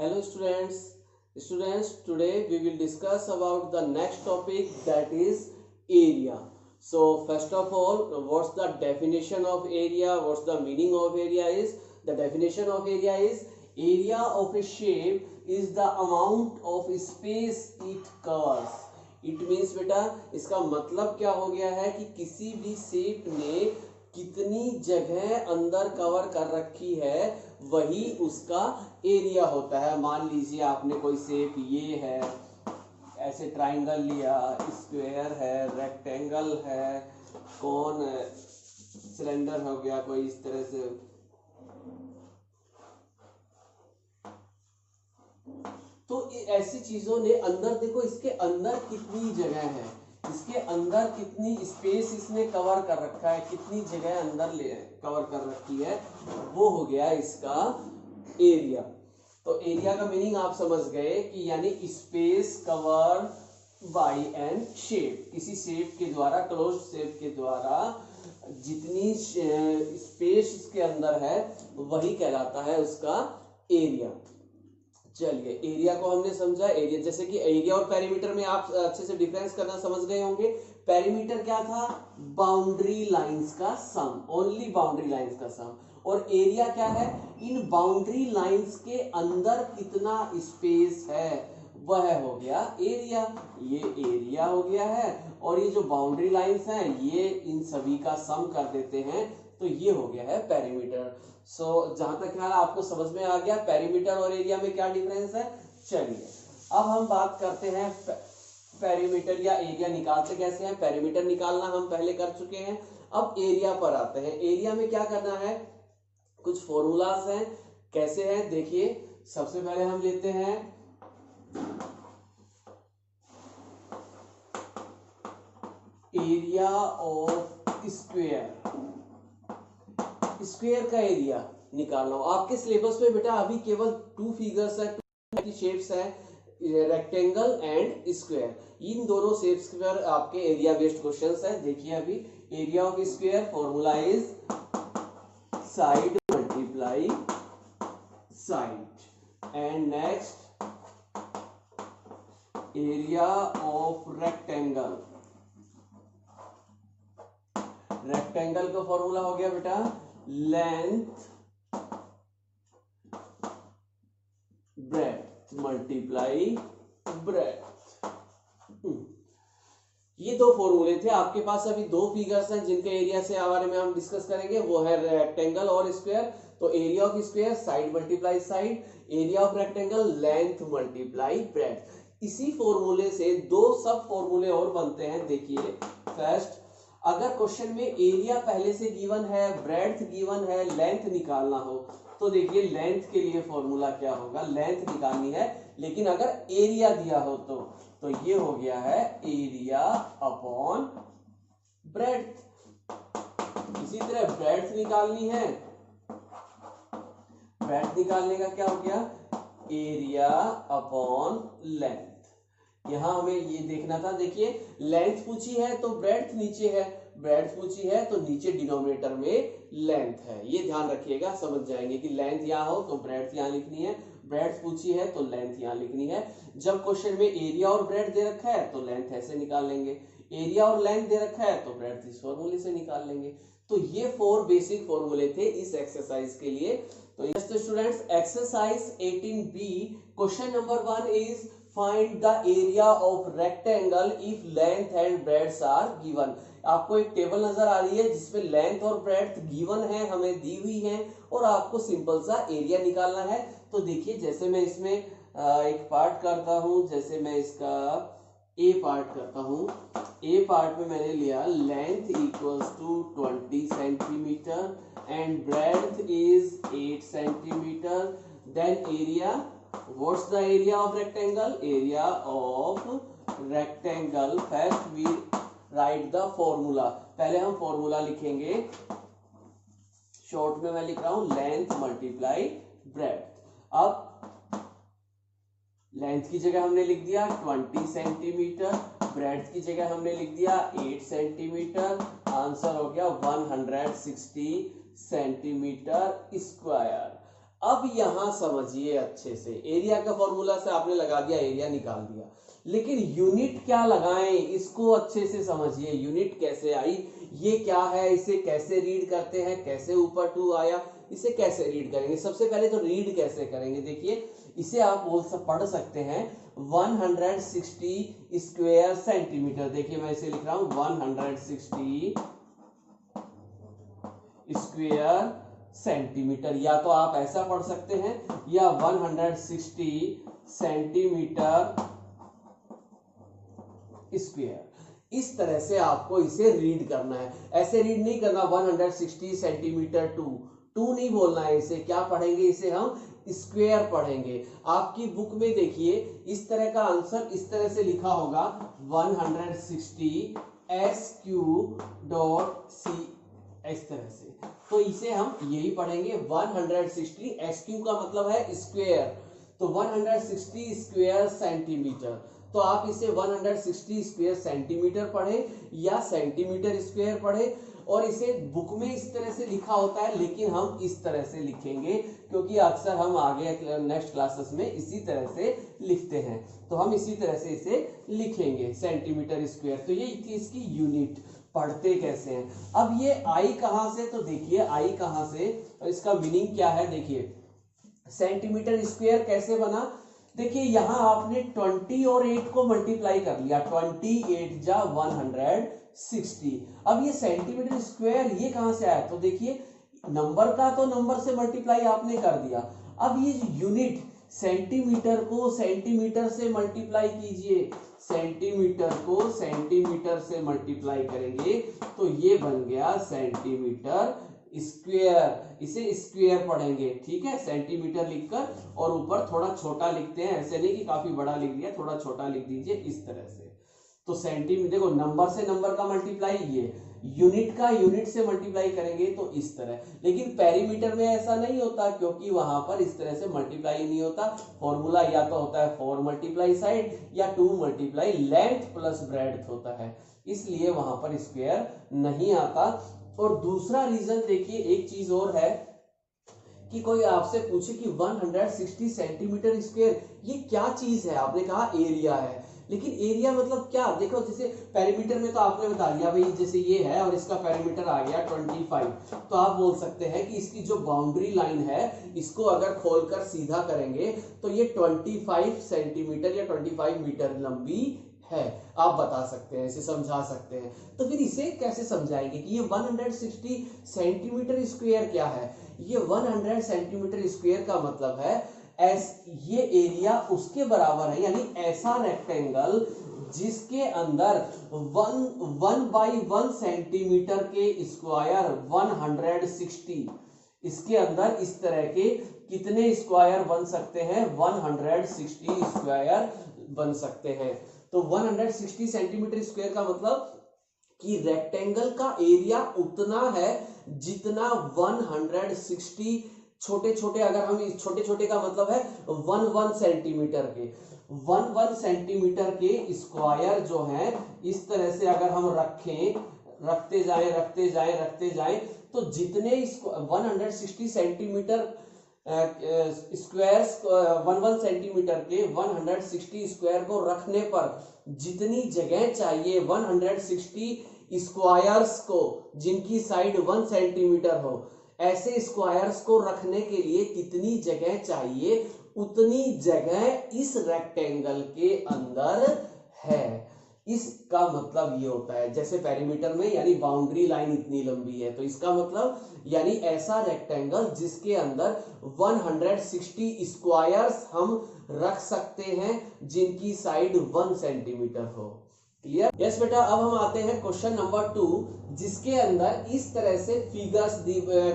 Hello students, today we will discuss about the next topic, that is area. So first of all, what's the definition of area? What's the meaning of area is? The definition of area is area of a shape is the amount of space it covers. It means बेटा इसका मतलब क्या हो गया है कि किसी भी शेप ने कितनी जगह अंदर कवर कर रखी है वही उसका एरिया होता है। मान लीजिए आपने कोई शेप ये है, ऐसे ट्राइंगल लिया, स्क्वायर है, रेक्टेंगल है, कौन है, सिलेंडर हो गया कोई इस तरह से। तो ऐसी चीजों ने अंदर देखो, इसके अंदर कितनी जगह है, इसके अंदर कितनी स्पेस इसने कवर कर रखा है, कितनी जगह अंदर ले कवर कर रखी है, वो हो गया इसका एरिया। तो एरिया का मीनिंग आप समझ गए कि यानी space cover by an shape, किसी शेप के द्वारा, क्लोज शेप के द्वारा जितनी स्पेस इसके अंदर है वही कहलाता है उसका एरिया। चलिए, एरिया को हमने समझा। एरिया जैसे कि एरिया और पेरीमीटर में आप अच्छे से डिफरेंस करना समझ गए होंगे। पेरीमीटर क्या था? बाउंड्री लाइंस का सम, ओनली बाउंड्री लाइंस का सम। और एरिया क्या है? इन बाउंड्री लाइंस के अंदर कितना स्पेस है वह हो गया एरिया। ये एरिया हो गया है और ये जो बाउंड्री लाइंस हैं ये इन सभी का सम कर देते हैं, तो ये हो गया है पेरीमीटर। सो जहां तक ख्याल आपको समझ में आ गया पेरीमीटर और एरिया में क्या डिफरेंस है। चलिए अब हम बात करते हैं पेरीमीटर या एरिया निकालते कैसे हैं। पेरीमीटर निकालना हम पहले कर चुके हैं, अब एरिया पर आते हैं। एरिया में क्या करना है, कुछ फॉर्मूलाज हैं। कैसे हैं देखिए, सबसे पहले हम लेते हैं एरिया ऑफ स्क्वायर। स्क्वायर का एरिया निकालना हो, आपके सिलेबस में बेटा अभी केवल 2 फिगर्स है, 2 शेप्स है, रेक्टेंगल एंड स्क्वायर। इन दोनों शेप्स पर आपके एरिया बेस्ड क्वेश्चंस है। देखिए अभी area of square formula is side multiply side. And next area of rectangle. Rectangle का फॉर्मूला हो गया बेटा लेंथ ब्रेड्थ मल्टीप्लाई ब्रेड्थ। ये 2 फॉर्मूले थे आपके पास। अभी 2 फिगर्स हैं जिनके एरिया से बारे में हम डिस्कस करेंगे, वो है रेक्टेंगल और स्क्वायर। तो area of square side multiply side, area of rectangle length multiply breadth. इसी फॉर्मूले से 2 सब फॉर्मूले और बनते हैं। देखिए फर्स्ट, अगर क्वेश्चन में एरिया पहले से गिवन है, ब्रेड्थ गिवन है, लेंथ निकालना हो, तो देखिए लेंथ के लिए फॉर्मूला क्या होगा, लेंथ निकालनी है। लेकिन अगर एरिया दिया हो तो ये हो गया है एरिया अपॉन ब्रेड्थ। इसी तरह ब्रेड्थ निकालनी है, ब्रेड्थ निकालने का क्या हो गया एरिया अपॉन लेंथ। यहां हमें ये देखना था, देखिए लेंथ पूछी है तो ब्रेड्थ नीचे है, ब्रेड्थ पूछी है तो नीचे डिनोमिनेटर में लेंथ है। ये ध्यान रखिएगा, समझ जाएंगे कि लेंथ यहां हो तो ब्रेड्थ यहां लिखनी है, ब्रेड्थ पूछी है तो लेंथ यहां लिखनी है। जब क्वेश्चन में एरिया और ब्रेड्थ दे रखा है तो लेंथ ऐसे निकाल लेंगे, एरिया और लेंथ दे रखा है तो ब्रेड्थ इस फॉर्मूले से निकाल लेंगे। तो ये 4 बेसिक फॉर्मूले थे इस एक्सरसाइज के लिए। तो students exercise 18B question number 1 is find the area of rectangle if length and breadth are given। आपको एक टेबल नजर आ रही है जिसमें लेंथ और ब्रेड्थ गिवन है, हमें दी हुई है, और आपको सिंपल सा एरिया निकालना है। तो देखिए जैसे मैं इसमें एक पार्ट करता हूं, जैसे मैं इसका ए पार्ट करता हूं। ए पार्ट में मैंने लिया length equals to 20 centimetre and breadth is 8 centimetre. Then area, what's the area of rectangle? Area of rectangle, first we write the formula। पहले हम फॉर्मूला लिखेंगे, शॉर्ट में मैं लिख रहा हूं लेंथ मल्टीप्लाई ब्रेड्थ। अब लेंथ की जगह हमने लिख दिया 20 सेंटीमीटर, ब्रेड्थ की जगह हमने लिख दिया 8 सेंटीमीटर। आंसर हो गया 160 सेंटीमीटर स्क्वायर। अब यहां समझिए अच्छे से, एरिया का फॉर्मूला से आपने लगा दिया, एरिया निकाल दिया, लेकिन यूनिट क्या लगाएं इसको अच्छे से समझिए। यूनिट कैसे आई, ये क्या है, इसे कैसे रीड करते हैं, कैसे ऊपर 2 आया, इसे कैसे रीड करेंगे। सबसे पहले तो रीड कैसे करेंगे, देखिए इसे आप पढ़ सकते हैं 160 स्क्वायर सेंटीमीटर। देखिए मैं इसे लिख रहा हूं 160 स्क्वायर सेंटीमीटर, या तो आप ऐसा पढ़ सकते हैं या 160 सेंटीमीटर स्क्वायर। इस तरह से आपको इसे रीड करना है, ऐसे रीड नहीं करना 160 सेंटीमीटर टू नहीं बोलना है, इसे क्या पढ़ेंगे, इसे हम स्क्वायर पढ़ेंगे। आपकी बुक में देखिए इस तरह का आंसर इस तरह से लिखा होगा 160 SQ.C, इस तरह से, तो इसे हम यही पढ़ेंगे 160 SQ का मतलब है स्क्वायर, तो 160 स्क्वायर सेंटीमीटर, तो आप इसे 160 स्क्वायर सेंटीमीटर पढ़े या सेंटीमीटर स्क्वायर पढ़े, और इसे बुक में इस तरह से लिखा होता है, लेकिन हम इस तरह से लिखेंगे क्योंकि अक्सर हम आगे नेक्स्ट क्लासेस में इसी तरह से लिखते हैं, तो हम इसी तरह से इसे लिखेंगे सेंटीमीटर स्क्वायर। तो ये थी इसकी यूनिट, पढ़ते कैसे हैं। अब ये आई कहां से, तो देखिए आई कहां से, इसका मीनिंग क्या है, देखिए सेंटीमीटर स्क्वायर कैसे बना। देखिए यहां आपने 20 और 8 को मल्टीप्लाई कर लिया, 28 जा 160। अब ये सेंटीमीटर स्क्वायर ये कहां से आया, तो देखिए नंबर का तो नंबर से मल्टीप्लाई आपने कर दिया, अब ये यूनिट सेंटीमीटर को सेंटीमीटर से मल्टीप्लाई कीजिए, सेंटीमीटर को सेंटीमीटर से मल्टीप्लाई करेंगे तो ये बन गया सेंटीमीटर स्क्वायर, इसे स्क्वायर पढ़ेंगे, ठीक है, सेंटीमीटर लिखकर और ऊपर थोड़ा छोटा लिखते हैं, ऐसे नहीं कि काफी बड़ा लिख दिया, थोड़ा छोटा लिख दीजिए इस तरह से। तो सेंटीमीटर, देखो नंबर से नंबर का मल्टीप्लाई, ये यूनिट का यूनिट से मल्टीप्लाई करेंगे तो इस तरह, लेकिन पेरीमीटर में ऐसा नहीं होता क्योंकि वहां पर इस तरह से मल्टीप्लाई नहीं होता, फॉर्मूला या तो होता है 4 मल्टीप्लाई साइड या 2 मल्टीप्लाई लेंथ प्लस ब्रेड्थ होता है, इसलिए वहां पर स्क्वायर नहीं आता। और दूसरा रीजन देखिए, एक चीज और है कि कोई आपसे पूछे कि 160 सेंटीमीटर स्क्वायर ये क्या चीज है, आपने कहा एरिया है, लेकिन एरिया मतलब क्या, देखो जैसे पेरीमीटर में तो आपने बता दिया भाई, जैसे ये है और इसका पेरीमीटर आ गया 25, तो आप बोल सकते हैं कि इसकी जो बाउंड्री लाइन है इसको अगर खोलकर सीधा करेंगे तो ये 25 सेंटीमीटर या 25 मीटर लंबी है, आप बता सकते हैं, इसे समझा सकते हैं। तो फिर इसे कैसे समझाएंगे कि ये 160 सेंटीमीटर स्क्वायर क्या है, ये 100 सेंटीमीटर स्क्वायर का मतलब है ये एरिया उसके बराबर है, यानी ऐसा रेक्टेंगल जिसके अंदर 1/1 सेंटीमीटर के स्क्वायर 160, इसके अंदर इस तरह के कितने स्क्वायर बन सकते हैं, 160 स्क्वायर बन सकते हैं। तो 160 सेंटीमीटर स्क्वायर का मतलब कि रेक्टेंगल का एरिया उतना है जितना 160 छोटे छोटे, अगर हम इस छोटे छोटे का मतलब है 1 सेंटीमीटर के 1 सेंटीमीटर के स्क्वायर जो है इस तरह से अगर हम रखते जाएं तो जितने 160 सेंटीमीटर स्क्वायर्स 1 सेंटीमीटर के 160 स्क्वायर को रखने पर जितनी जगह चाहिए 160 स्क्वायर्स को जिनकी साइड 1 सेंटीमीटर हो, ऐसे स्क्वायर्स को रखने के लिए कितनी जगह चाहिए, उतनी जगह इस रेक्टेंगल के अंदर है। इसका मतलब ये होता है, जैसे पेरीमीटर में यानी बाउंड्री लाइन इतनी लंबी है, तो इसका मतलब यानी ऐसा रेक्टेंगल जिसके अंदर 160 स्क्वायर्स हम रख सकते हैं जिनकी साइड 1 सेंटीमीटर हो। क्लियर? यस बेटा। अब हम आते हैं क्वेश्चन नंबर 2, जिसके अंदर इस तरह से फिगर्स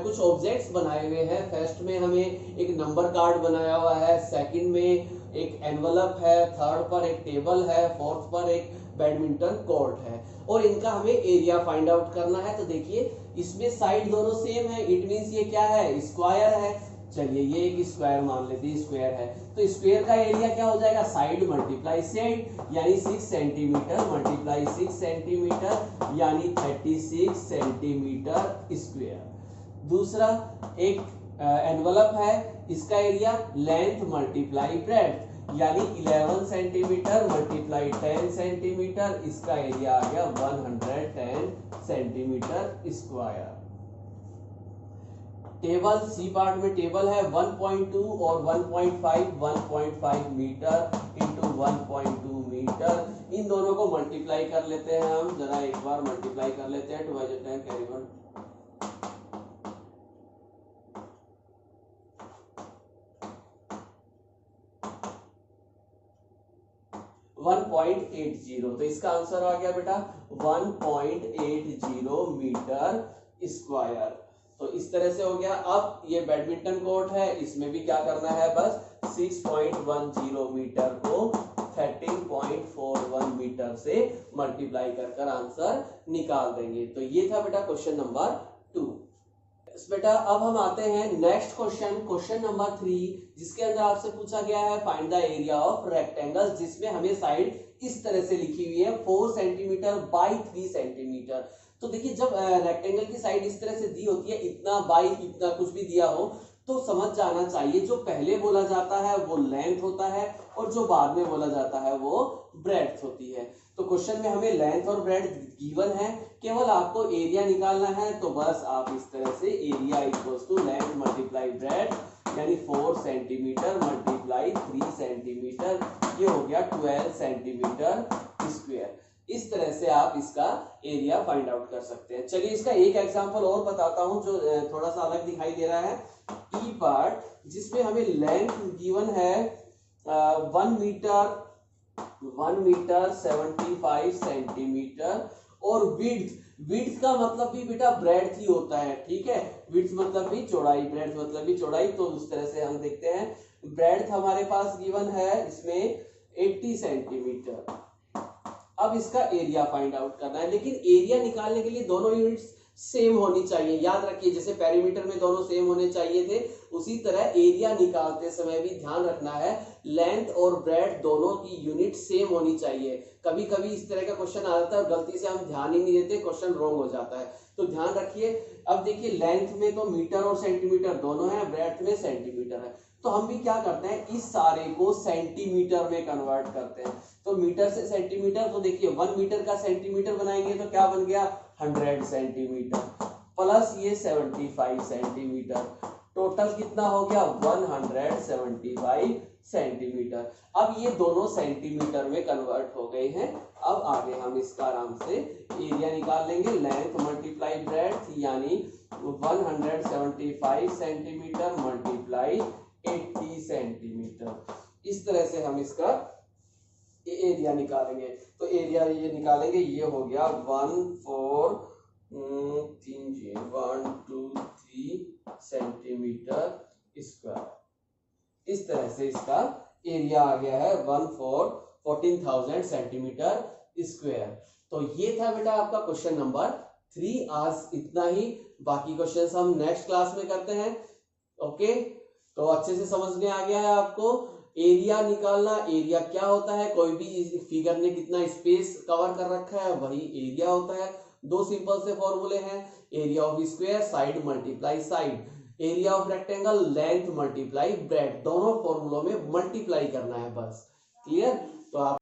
कुछ ऑब्जेक्ट्स बनाए हुए हैं। फर्स्ट में हमें एक नंबर कार्ड बनाया हुआ है, सेकंड में एक एनवलप है, थर्ड पर एक टेबल है, फोर्थ पर एक बैडमिंटन कोर्ट है, और इनका हमें एरिया फाइंड आउट करना है। तो देखिए इसमें साइड दोनों सेम है, इट मींस ये क्या है, स्क्वायर है। चलिए ये एक स्क्वायर मान लेते हैं, स्क्वायर है तो स्क्वायर का एरिया क्या हो जाएगा, साइड मल्टीप्लाई साइड, यानी 6 सेंटीमीटर मल्टीप्लाई 6 सेंटीमीटर यानी 36 सेंटीमीटर स्क्वायर। दूसरा एक एनवलप है, इसका एरिया लेंथ मल्टीप्लाई ब्रेड्थ यानी 11 सेंटीमीटर मल्टीप्लाई 10 सेंटीमीटर, इसका एरिया आ गया 110 centimetre square. Table C part में टेबल है 1.2 और 1.5 मीटर इंटू 1.2 मीटर, इन दोनों को मल्टीप्लाई कर लेते हैं हम, जरा एक बार मल्टीप्लाई कर लेते हैं। 2 10 कैरी 1.80, तो इसका आंसर आ गया बेटा 1.80 मीटर स्क्वायर। तो इस तरह से हो गया। अब ये बैडमिंटन कोर्ट है, इसमें भी क्या करना है, बस 6.10 मीटर को 13.41 मीटर से मल्टीप्लाई कर आंसर निकाल देंगे। तो ये था बेटा क्वेश्चन नंबर 2। बेटा अब हम आते हैं नेक्स्ट क्वेश्चन, क्वेश्चन नंबर 3, जिसके अंदर आपसे पूछा गया है find the area of rectangle, जिसमें हमें साइड इस तरह से लिखी हुई है 4 सेंटीमीटर बाई 3 सेंटीमीटर। तो देखिए जब रेक्टेंगल की साइड इस तरह से दी होती है, इतना बाई इतना कुछ भी दिया हो, तो समझ जाना चाहिए जो पहले बोला जाता है वो लेंथ होता है और जो बाद में बोला जाता है वो ब्रेड्थ होती है। तो क्वेश्चन में हमें लेंथ और ब्रेड्थ गिवन है, केवल आपको एरिया निकालना है। तो बस आप इस तरह से area equals to length multiply breadth यानी 4 सेंटीमीटर मल्टीप्लाई 3 सेंटीमीटर, ये हो गया 12 सेंटीमीटर स्क्वायर। इस तरह से आप इसका एरिया फाइंड आउट कर सकते हैं। चलिए इसका एक एग्जांपल और बताता हूं जो थोड़ा सा अलग दिखाई दे रहा है। ई पार्ट, जिसमें हमें लेंथ गिवन है 1 मीटर 75 सेंटीमीटर और विड्थ का मतलब भी बेटा ब्रेड्थ ही होता है, ठीक है। विड्थ मतलब भी चौड़ाई, ब्रेड्थ मतलब भी चौड़ाई। तो उस तरह से हम देखते हैं ब्रेड्थ हमारे पास गिवन है इसमें 80 सेंटीमीटर। अब इसका एरिया फाइंड आउट करना है, लेकिन एरिया निकालने के लिए दोनों यूनिट्स सेम होनी चाहिए। याद रखिए जैसे पेरीमीटर में दोनों सेम होने चाहिए थे, उसी तरह एरिया निकालते समय भी ध्यान रखना है लेंथ और ब्रेड्थ दोनों की यूनिट सेम होनी चाहिए। कभी कभी इस तरह का क्वेश्चन आ जाता है और गलती से हम ध्यान ही नहीं देते, क्वेश्चन रॉन्ग हो जाता है, तो ध्यान रखिए। अब देखिए लेंथ में तो मीटर और सेंटीमीटर दोनों है, ब्रेड्थ में सेंटीमीटर है, तो हम भी क्या करते हैं इस सारे को सेंटीमीटर में कन्वर्ट करते हैं। तो मीटर से सेंटीमीटर, तो देखिए 1 मीटर का सेंटीमीटर बनाएंगे तो क्या बन गया 100 सेंटीमीटर प्लस ये 75 सेंटीमीटर, टोटल कितना हो गया 175 सेंटीमीटर। अब ये दोनों सेंटीमीटर में कन्वर्ट हो गए हैं। अब आगे हम इसका आराम से एरिया निकाल लेंगे, लेंथ मल्टीप्लाई ब्रेड्थ यानी 175 सेंटीमीटर मल्टीप्लाई 80 सेंटीमीटर, इस तरह से हम इसका एरिया निकालेंगे। तो एरिया ये निकालेंगे, ये हो गया 143 सेंटीमीटर स्क्वायर। इस तरह से इसका एरिया आ गया है 14,000 सेंटीमीटर स्क्वायर। तो ये था बेटा आपका क्वेश्चन नंबर 3। आज इतना ही, बाकी क्वेश्चंस हम नेक्स्ट क्लास में करते हैं। ओके, तो अच्छे से समझ में आ गया है आपको एरिया निकालना, एरिया क्या होता है, कोई भी फिगर ने कितना स्पेस कवर कर रखा है वही एरिया होता है। 2 सिंपल से फॉर्मूले हैं, area of square side multiply side, area of rectangle length multiply breadth, दोनों फॉर्मूलों में मल्टीप्लाई करना है बस। क्लियर? तो आप